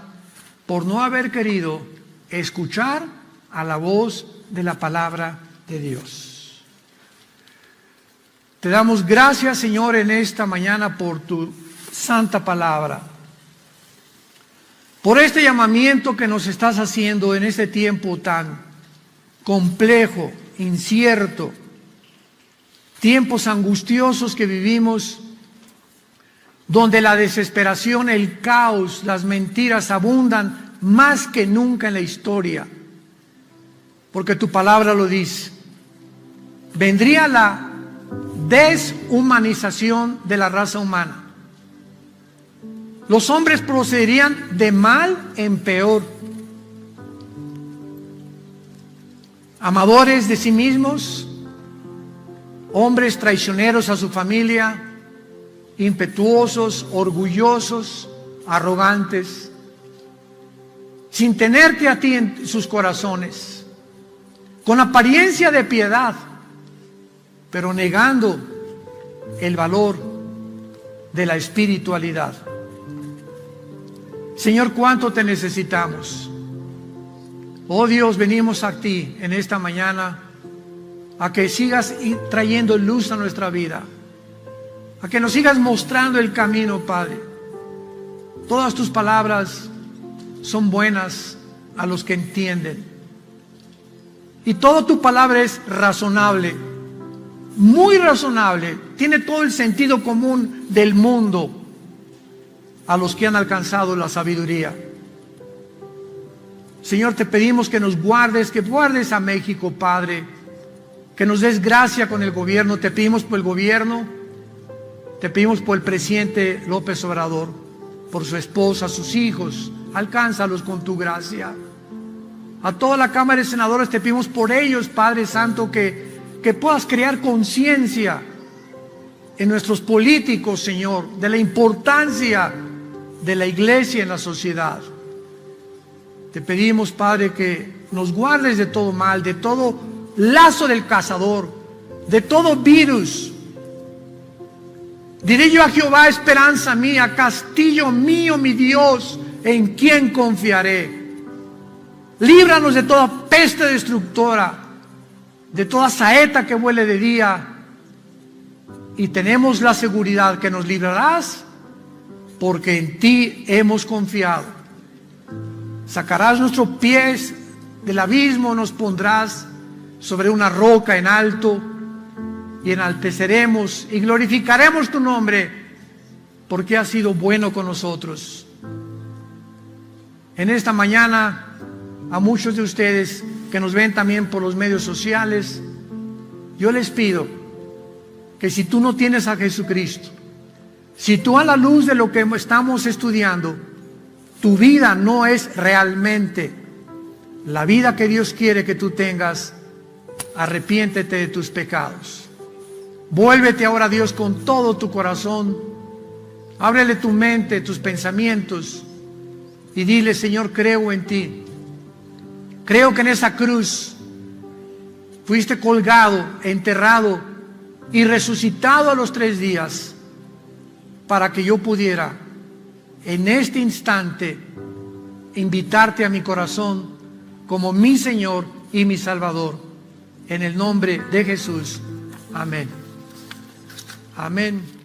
por no haber querido escuchar a la voz de la palabra de Dios. Te damos gracias, Señor, en esta mañana por tu santa palabra, por este llamamiento que nos estás haciendo en este tiempo tan complejo, incierto, tiempos angustiosos que vivimos, donde la desesperación, el caos, las mentiras abundan más que nunca en la historia, porque tu palabra lo dice. Vendría la deshumanización de la raza humana. Los hombres procederían de mal en peor, amadores de sí mismos, hombres traicioneros a su familia, impetuosos, orgullosos, arrogantes, sin tenerte a ti en sus corazones, con apariencia de piedad, pero negando el valor de la espiritualidad. Señor, ¿cuánto te necesitamos? Oh Dios, venimos a ti en esta mañana a que sigas trayendo luz a nuestra vida, a que nos sigas mostrando el camino, Padre. Todas tus palabras son buenas a los que entienden. Y toda tu palabra es razonable, muy razonable. Tiene todo el sentido común del mundo a los que han alcanzado la sabiduría. Señor, te pedimos que nos guardes, que guardes a México, Padre, que nos des gracia con el gobierno. Te pedimos por el gobierno, te pedimos por el presidente López Obrador, por su esposa, sus hijos. Alcánzalos con tu gracia. A toda la Cámara de Senadores te pedimos por ellos, Padre Santo, que puedas crear conciencia en nuestros políticos, Señor, de la importancia de la iglesia en la sociedad. Te pedimos, Padre, que nos guardes de todo mal, de todo lazo del cazador, de todo virus. Diré yo a Jehová, esperanza mía, castillo mío, mi Dios, en quien confiaré. Líbranos de toda peste destructora, de toda saeta que vuele de día, y tenemos la seguridad que nos librarás, porque en ti hemos confiado. Sacarás nuestros pies del abismo, nos pondrás sobre una roca en alto, y enalteceremos y glorificaremos tu nombre, porque has sido bueno con nosotros. En esta mañana, a muchos de ustedes que nos ven también por los medios sociales, yo les pido que si tú no tienes a Jesucristo, si tú a la luz de lo que estamos estudiando, tu vida no es realmente la vida que Dios quiere que tú tengas, arrepiéntete de tus pecados. Vuélvete ahora a Dios con todo tu corazón, ábrele tu mente, tus pensamientos, y dile: Señor, creo en ti. Creo que en esa cruz fuiste colgado, enterrado y resucitado a los 3 días para que yo pudiera en este instante invitarte a mi corazón como mi Señor y mi Salvador. En el nombre de Jesús. Amén. Amén.